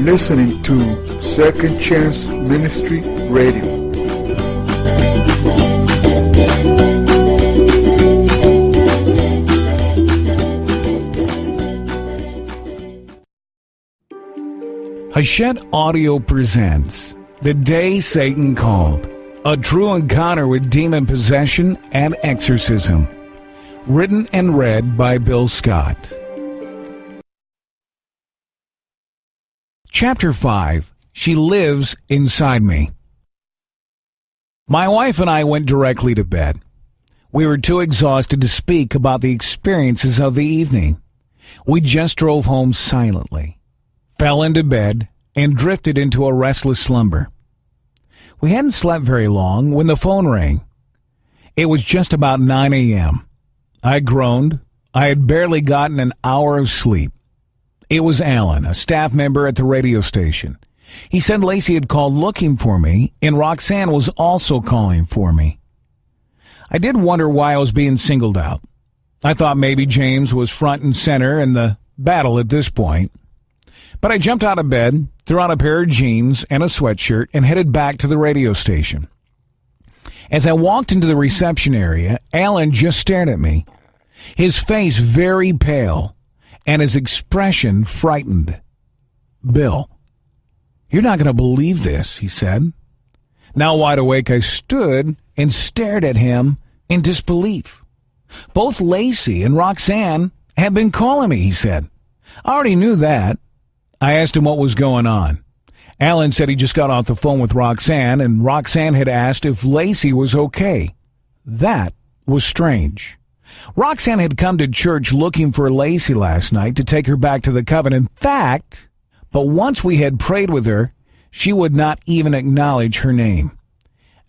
listening to Second Chance Ministry Radio. Hachette Audio presents The Day Satan Called, a true encounter with demon possession and exorcism. Written and read by Bill Scott. Chapter 5, She Lives Inside Me. My wife and I went directly to bed. We were too exhausted to speak about the experiences of the evening. We just drove home silently, fell into bed, and drifted into a restless slumber. We hadn't slept very long when the phone rang. It was just about 9 a.m. I groaned. I had barely gotten an hour of sleep. It was Alan, a staff member at the radio station. He said Lacey had called looking for me, and Roxanne was also calling for me. I did wonder why I was being singled out. I thought maybe James was front and center in the battle at this point. But I jumped out of bed, threw on a pair of jeans and a sweatshirt, and headed back to the radio station. As I walked into the reception area, Alan just stared at me, his face very pale, and his expression frightened. "Bill, you're not going to believe this," he said. Now wide awake, I stood and stared at him in disbelief. "Both Lacey and Roxanne had been calling me," he said. "I already knew that." I asked him what was going on. Alan said he just got off the phone with Roxanne, and Roxanne had asked if Lacey was okay. That was strange. Roxanne had come to church looking for Lacey last night to take her back to the covenant. In fact, but once we had prayed with her, she would not even acknowledge her name.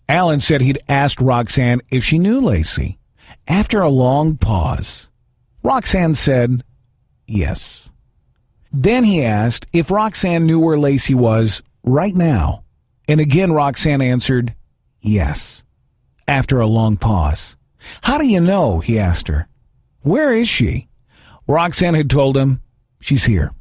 Alan said he'd asked Roxanne if she knew Lacey. After a long pause, Roxanne said yes. Then he asked if Roxanne knew where Lacey was right now. And again, Roxanne answered yes. After a long pause. "How do you know?" he asked her. "Where is she?" Roxanne had told him, "She's here."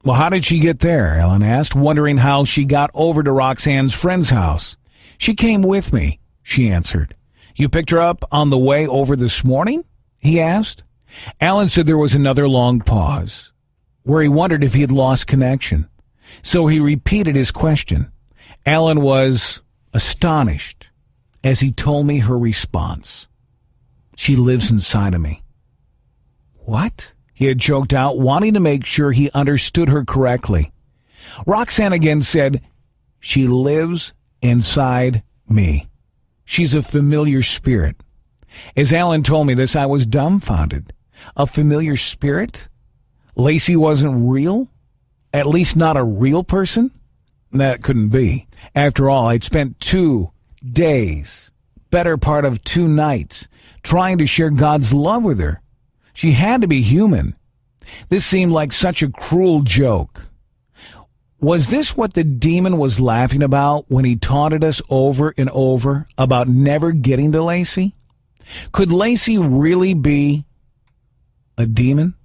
"Well, how did she get there?" Alan asked, wondering how she got over to Roxanne's friend's house. "She came with me," she answered. "You picked her up on the way over this morning?" he asked. Alan said there was another long pause, where he wondered if he had lost connection. So he repeated his question. Alan was astonished as he told me her response. "She lives inside of me." "What?" he had choked out, wanting to make sure he understood her correctly. Roxanne again said, "She lives inside me. She's a familiar spirit." As Alan told me this, I was dumbfounded. A familiar spirit? Lacey wasn't real? At least not a real person? That couldn't be. After all, I'd spent 2 days, better part of 2 nights, trying to share God's love with her. She had to be human. This seemed like such a cruel joke. Was this what the demon was laughing about when he taunted us over and over about never getting to Lacey? Could Lacey really be a demon?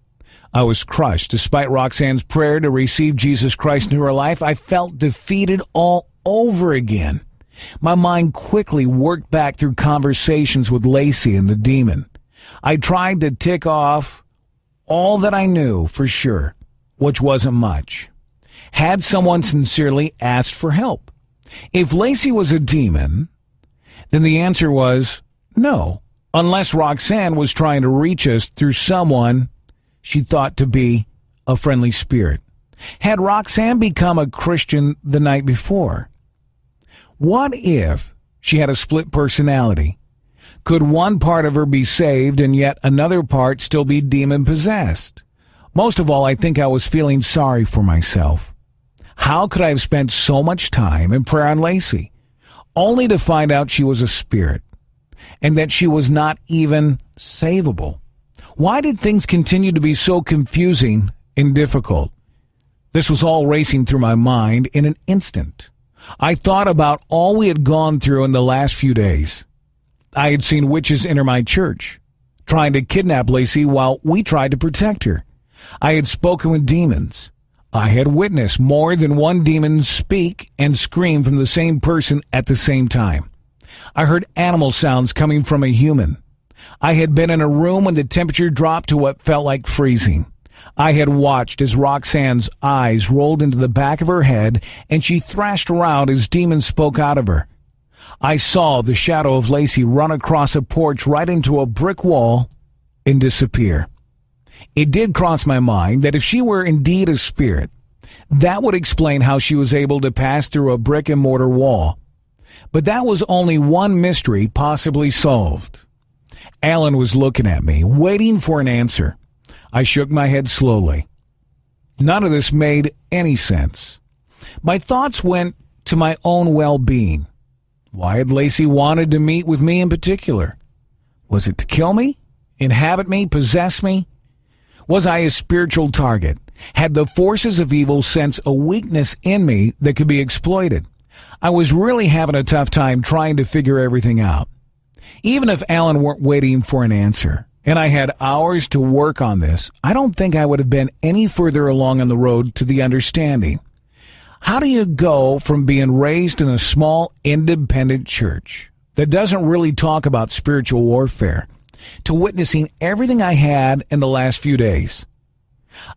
I was crushed. Despite Roxanne's prayer to receive Jesus Christ into her life, I felt defeated all over again. My mind quickly worked back through conversations with Lacey and the demon. I tried to tick off all that I knew for sure, which wasn't much. Had someone sincerely asked for help? If Lacey was a demon, then the answer was no, unless Roxanne was trying to reach us through someone she thought to be a friendly spirit. Had Roxanne become a Christian the night before? What if she had a split personality? Could one part of her be saved and yet another part still be demon-possessed? Most of all, I think I was feeling sorry for myself. How could I have spent so much time in prayer on Lacey, only to find out she was a spirit, and that she was not even savable? Why did things continue to be so confusing and difficult? This was all racing through my mind in an instant. I thought about all we had gone through in the last few days. I had seen witches enter my church, trying to kidnap Lacey while we tried to protect her. I had spoken with demons. I had witnessed more than one demon speak and scream from the same person at the same time. I heard animal sounds coming from a human. I had been in a room when the temperature dropped to what felt like freezing. I had watched as Roxanne's eyes rolled into the back of her head and she thrashed around as demons spoke out of her. I saw the shadow of Lacey run across a porch right into a brick wall and disappear. It did cross my mind that if she were indeed a spirit, that would explain how she was able to pass through a brick and mortar wall. But that was only one mystery possibly solved. Alan was looking at me, waiting for an answer. I shook my head slowly. None of this made any sense. My thoughts went to my own well-being. Why had Lacey wanted to meet with me in particular? Was it to kill me? Inhabit me? Possess me? Was I a spiritual target? Had the forces of evil sensed a weakness in me that could be exploited? I was really having a tough time trying to figure everything out. Even if Alan weren't waiting for an answer, and I had hours to work on this, I don't think I would have been any further along on the road to the understanding. How do you go from being raised in a small, independent church that doesn't really talk about spiritual warfare to witnessing everything I had in the last few days?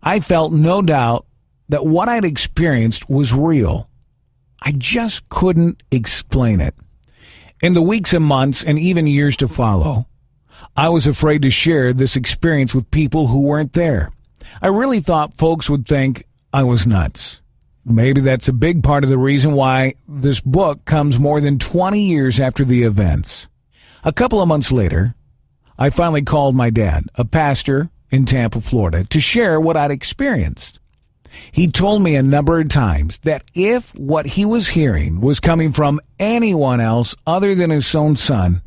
I felt no doubt that what I'd experienced was real. I just couldn't explain it. In the weeks and months and even years to follow, I was afraid to share this experience with people who weren't there. I really thought folks would think I was nuts. Maybe that's a big part of the reason why this book comes more than 20 years after the events. A couple of months later, I finally called my dad, a pastor in Tampa, Florida, to share what I'd experienced. He told me a number of times that if what he was hearing was coming from anyone else other than his own son,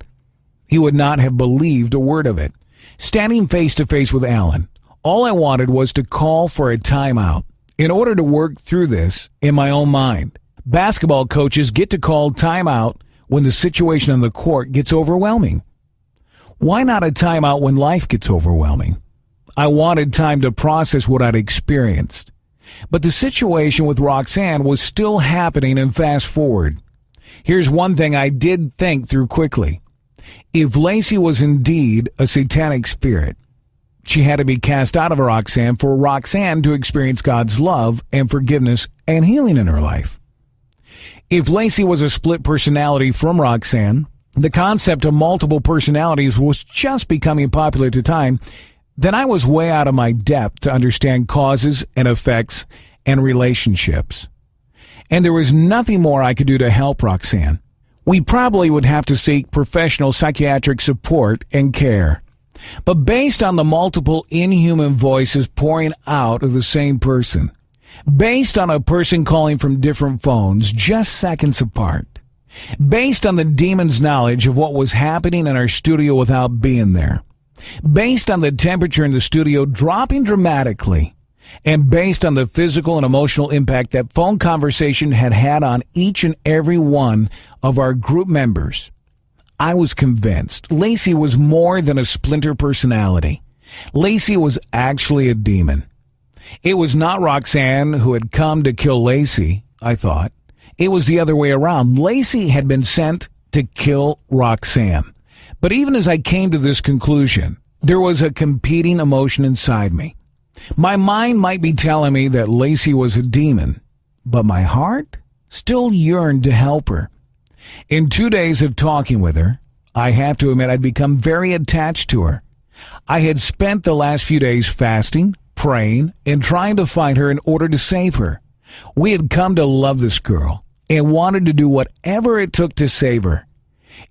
he would not have believed a word of it. Standing face to face with Alan, all I wanted was to call for a timeout in order to work through this in my own mind. Basketball coaches get to call timeout when the situation on the court gets overwhelming. Why not a timeout when life gets overwhelming? I wanted time to process what I'd experienced. But the situation with Roxanne was still happening, and fast forward. Here's one thing I did think through quickly. If Lacey was indeed a satanic spirit, she had to be cast out of Roxanne for Roxanne to experience God's love and forgiveness and healing in her life. If Lacey was a split personality from Roxanne, the concept of multiple personalities was just becoming popular at the time, then I was way out of my depth to understand causes and effects and relationships. And there was nothing more I could do to help Roxanne. We probably would have to seek professional psychiatric support and care. But based on the multiple inhuman voices pouring out of the same person, based on a person calling from different phones just seconds apart, based on the demon's knowledge of what was happening in our studio without being there, based on the temperature in the studio dropping dramatically, and based on the physical and emotional impact that phone conversation had had on each and every one of our group members, I was convinced Lacey was more than a splinter personality. Lacey was actually a demon. It was not Roxanne who had come to kill Lacey, I thought. It was the other way around. Lacey had been sent to kill Roxanne. But even as I came to this conclusion, there was a competing emotion inside me. My mind might be telling me that Lacey was a demon, but my heart still yearned to help her. In 2 days of talking with her, I have to admit I'd become very attached to her. I had spent the last few days fasting, praying, and trying to find her in order to save her. We had come to love this girl and wanted to do whatever it took to save her.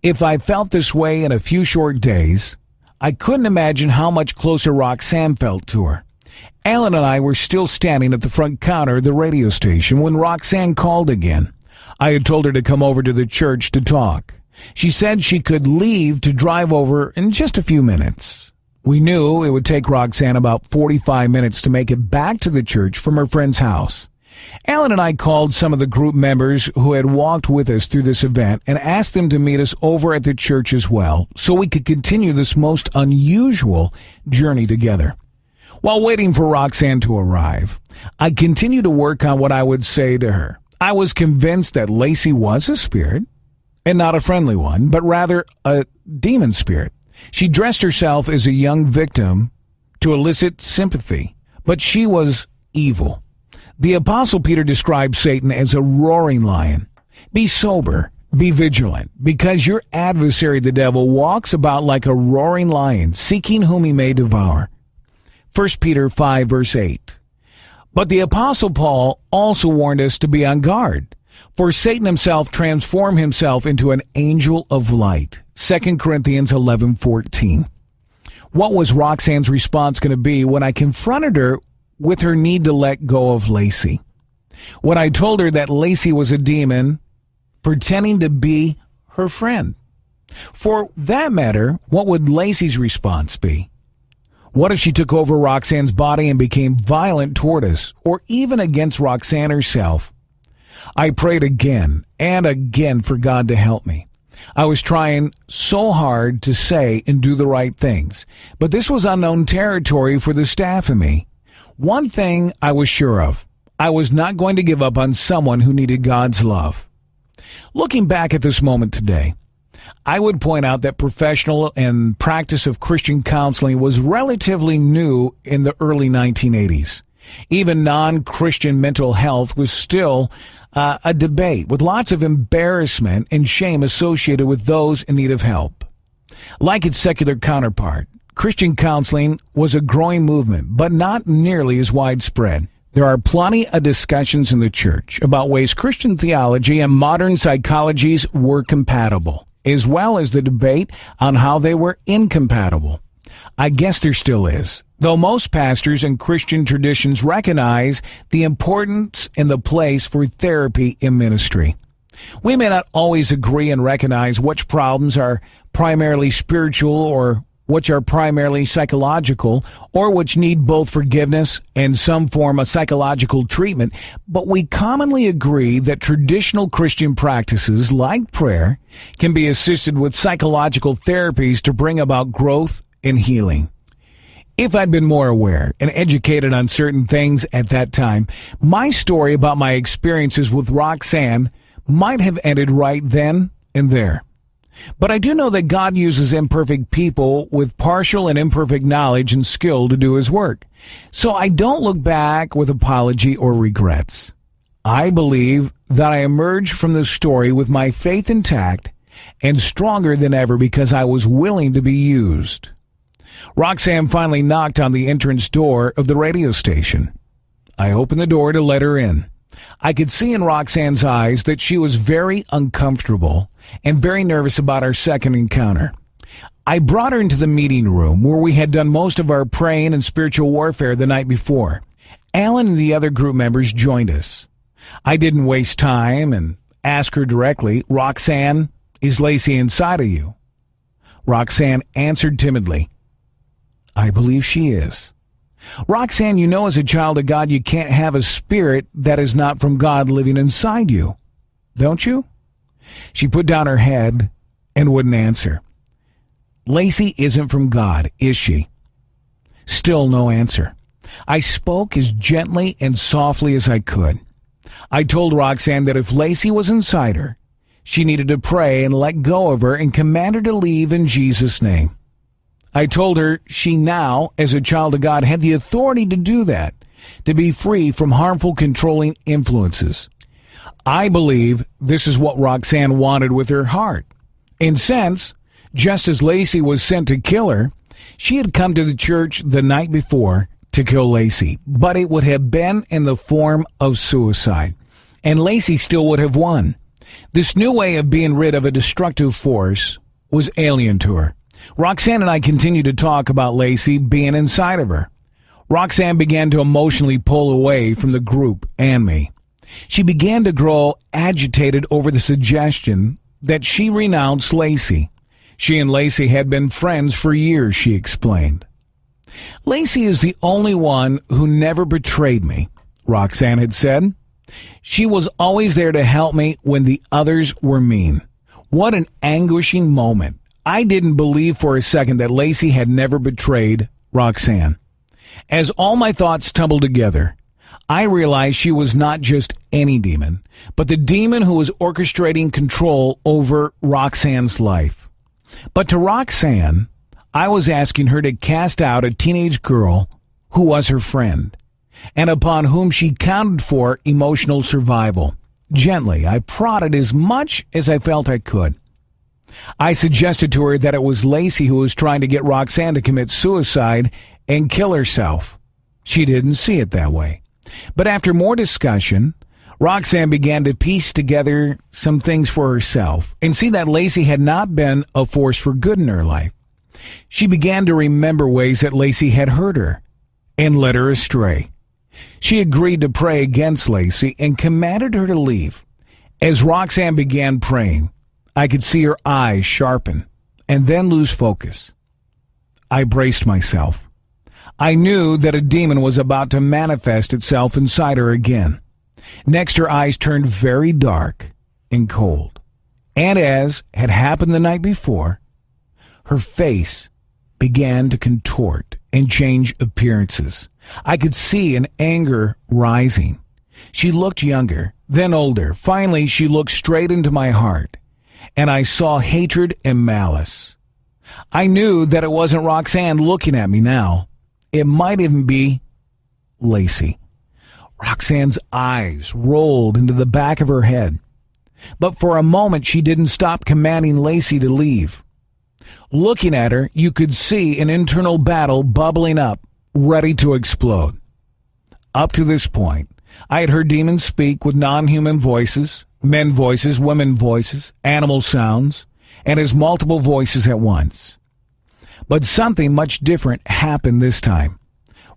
If I felt this way in a few short days, I couldn't imagine how much closer Roxanne felt to her. Alan and I were still standing at the front counter of the radio station when Roxanne called again. I had told her to come over to the church to talk. She said she could leave to drive over in just a few minutes. We knew it would take Roxanne about 45 minutes to make it back to the church from her friend's house. Alan and I called some of the group members who had walked with us through this event and asked them to meet us over at the church as well, so we could continue this most unusual journey together. While waiting for Roxanne to arrive, I continued to work on what I would say to her. I was convinced that Lacey was a spirit, and not a friendly one, but rather a demon spirit. She dressed herself as a young victim to elicit sympathy, but she was evil. The Apostle Peter described Satan as a roaring lion. Be sober, be vigilant, because your adversary the devil walks about like a roaring lion, seeking whom he may devour. 1 Peter 5 verse 8. But the Apostle Paul also warned us to be on guard, for Satan himself transformed himself into an angel of light. 2 Corinthians 11:14. What was Roxanne's response going to be when I confronted her with her need to let go of Lacey? When I told her that Lacey was a demon pretending to be her friend? For that matter, what would Lacey's response be? What if she took over Roxanne's body and became violent toward us, or even against Roxanne herself? I prayed again and again for God to help me. I was trying so hard to say and do the right things, but this was unknown territory for the staff and me. One thing I was sure of, I was not going to give up on someone who needed God's love. Looking back at this moment today, I would point out that professional and practice of Christian counseling was relatively new in the early 1980s. Even non-Christian mental health was still a debate, with lots of embarrassment and shame associated with those in need of help. Like its secular counterpart, Christian counseling was a growing movement, but not nearly as widespread. There are plenty of discussions in the church about ways Christian theology and modern psychologies were compatible, as well as the debate on how they were incompatible. I guess there still is, though most pastors and Christian traditions recognize the importance and the place for therapy in ministry. We may not always agree and recognize which problems are primarily spiritual or which are primarily psychological, or which need both forgiveness and some form of psychological treatment, but we commonly agree that traditional Christian practices like prayer can be assisted with psychological therapies to bring about growth and healing. If I'd been more aware and educated on certain things at that time, my story about my experiences with Roxanne might have ended right then and there. But I do know that God uses imperfect people with partial and imperfect knowledge and skill to do his work. So I don't look back with apology or regrets. I believe that I emerged from the story with my faith intact and stronger than ever because I was willing to be used. Roxanne finally knocked on the entrance door of the radio station. I opened the door to let her in. I could see in Roxanne's eyes that she was very uncomfortable and very nervous about our second encounter. I brought her into the meeting room where we had done most of our praying and spiritual warfare the night before. Alan and the other group members joined us. I didn't waste time and asked her directly, "Roxanne, is Lacey inside of you?" Roxanne answered timidly, "I believe she is." "Roxanne, you know as a child of God you can't have a spirit that is not from God living inside you, don't you?" She put down her head and wouldn't answer. "Lacey isn't from God, is she?" Still no answer. I spoke as gently and softly as I could. I told Roxanne that if Lacey was inside her, she needed to pray and let go of her and command her to leave in Jesus' name. I told her she now, as a child of God, had the authority to do that, to be free from harmful, controlling influences. I believe this is what Roxanne wanted with her heart. And since, just as Lacey was sent to kill her, she had come to the church the night before to kill Lacey, but it would have been in the form of suicide, and Lacey still would have won. This new way of being rid of a destructive force was alien to her. Roxanne and I continued to talk about Lacey being inside of her. Roxanne began to emotionally pull away from the group and me. She began to grow agitated over the suggestion that she renounce Lacey. She and Lacey had been friends for years, she explained. "Lacey is the only one who never betrayed me," Roxanne had said. "She was always there to help me when the others were mean." What an anguishing moment. I didn't believe for a second that Lacey had never betrayed Roxanne. As all my thoughts tumbled together, I realized she was not just any demon, but the demon who was orchestrating control over Roxanne's life. But to Roxanne, I was asking her to cast out a teenage girl who was her friend, and upon whom she counted for emotional survival. Gently, I prodded as much as I felt I could. I suggested to her that it was Lacey who was trying to get Roxanne to commit suicide and kill herself. She didn't see it that way. But after more discussion, Roxanne began to piece together some things for herself and see that Lacey had not been a force for good in her life. She began to remember ways that Lacey had hurt her and led her astray. She agreed to pray against Lacey and commanded her to leave. As Roxanne began praying, I could see her eyes sharpen and then lose focus. I braced myself. I knew that a demon was about to manifest itself inside her again. Next, her eyes turned very dark and cold. And as had happened the night before, her face began to contort and change appearances. I could see an anger rising. She looked younger, then older. Finally, she looked straight into my heart, and I saw hatred and malice. I knew that it wasn't Roxanne looking at me now. It might even be Lacey. Roxanne's eyes rolled into the back of her head. But for a moment, she didn't stop commanding Lacey to leave. Looking at her, you could see an internal battle bubbling up, ready to explode. Up to this point, I had heard demons speak with non-human voices, men voices, women voices, animal sounds, and as multiple voices at once. But something much different happened this time.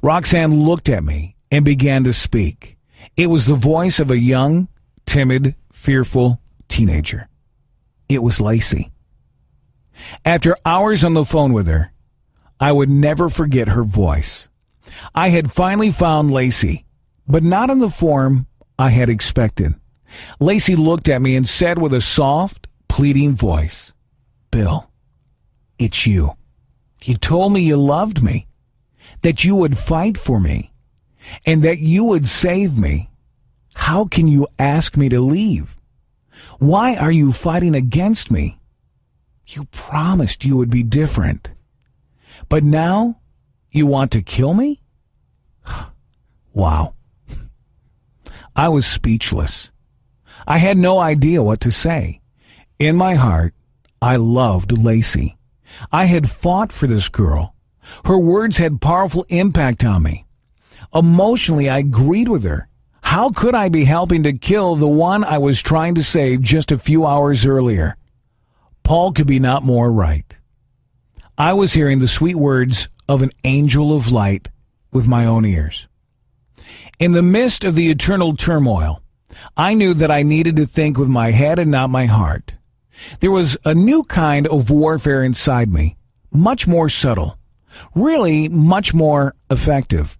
Roxanne looked at me and began to speak. It was the voice of a young, timid, fearful teenager. It was Lacey. After hours on the phone with her, I would never forget her voice. I had finally found Lacey, but not in the form I had expected. Lacey looked at me and said with a soft, pleading voice, "Bill, it's you. You told me you loved me, that you would fight for me, and that you would save me. How can you ask me to leave? Why are you fighting against me? You promised you would be different. But now you want to kill me?" Wow. I was speechless. I had no idea what to say. In my heart, I loved Lacey. I had fought for this girl. Her words had powerful impact on me. Emotionally, I agreed with her. How could I be helping to kill the one I was trying to save just a few hours earlier? Paul could be not more right. I was hearing the sweet words of an angel of light with my own ears. In the midst of the eternal turmoil, I knew that I needed to think with my head and not my heart. There was a new kind of warfare inside me, much more subtle, really much more effective.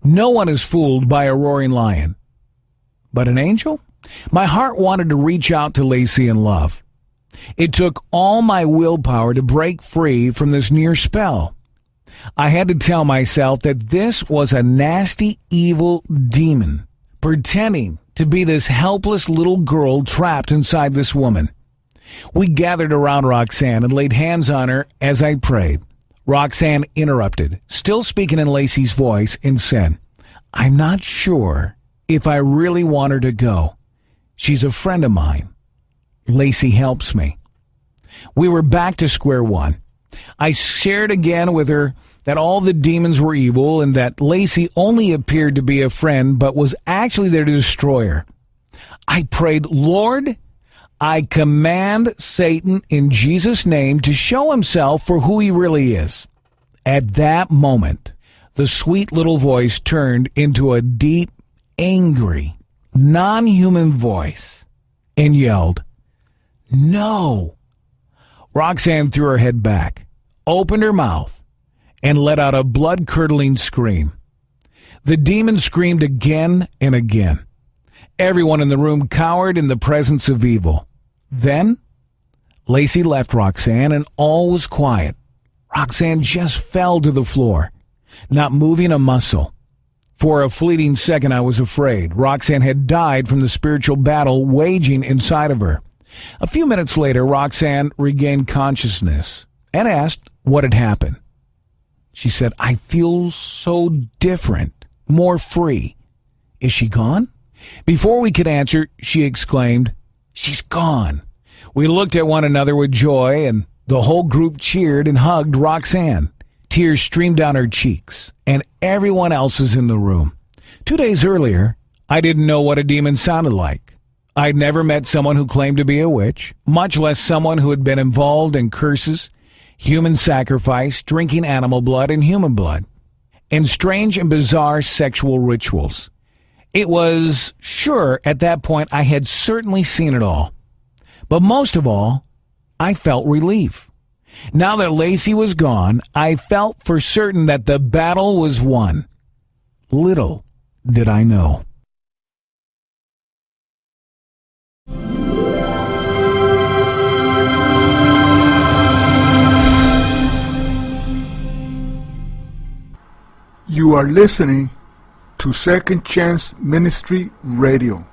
No one is fooled by a roaring lion. But an angel? My heart wanted to reach out to Lacey in love. It took all my willpower to break free from this near spell. I had to tell myself that this was a nasty, evil demon, pretending to be this helpless little girl trapped inside this woman. We gathered around Roxanne and laid hands on her as I prayed. Roxanne interrupted, still speaking in Lacey's voice, and said, "I'm not sure if I really want her to go. She's a friend of mine. Lacey helps me." We were back to square one. I shared again with her that all the demons were evil and that Lacey only appeared to be a friend but was actually there to destroy her. I prayed, "Lord, I command Satan in Jesus' name to show himself for who he really is." At that moment, the sweet little voice turned into a deep, angry, non-human voice and yelled, "No!" Roxanne threw her head back, opened her mouth, and let out a blood-curdling scream. The demon screamed again and again. Everyone in the room cowered in the presence of evil. Then, Lacey left Roxanne and all was quiet. Roxanne just fell to the floor. not moving a muscle. For a fleeting second, I was afraid Roxanne had died from the spiritual battle waging inside of her. A few minutes later, Roxanne regained consciousness and asked what had happened. She said, "I feel so different, more free." "Is she gone?" Before we could answer, she exclaimed, "She's gone." We looked at one another with joy, and the whole group cheered and hugged Roxanne. Tears streamed down her cheeks, and everyone else is in the room. 2 days earlier, I didn't know what a demon sounded like. I'd never met someone who claimed to be a witch, much less someone who had been involved in curses, human sacrifice, drinking animal blood and human blood, and strange and bizarre sexual rituals. It was sure at that point I had certainly seen it all. But most of all, I felt relief. Now that Lacey was gone, I felt for certain that the battle was won. Little did I know. You are listening to Second Chance Ministry Radio.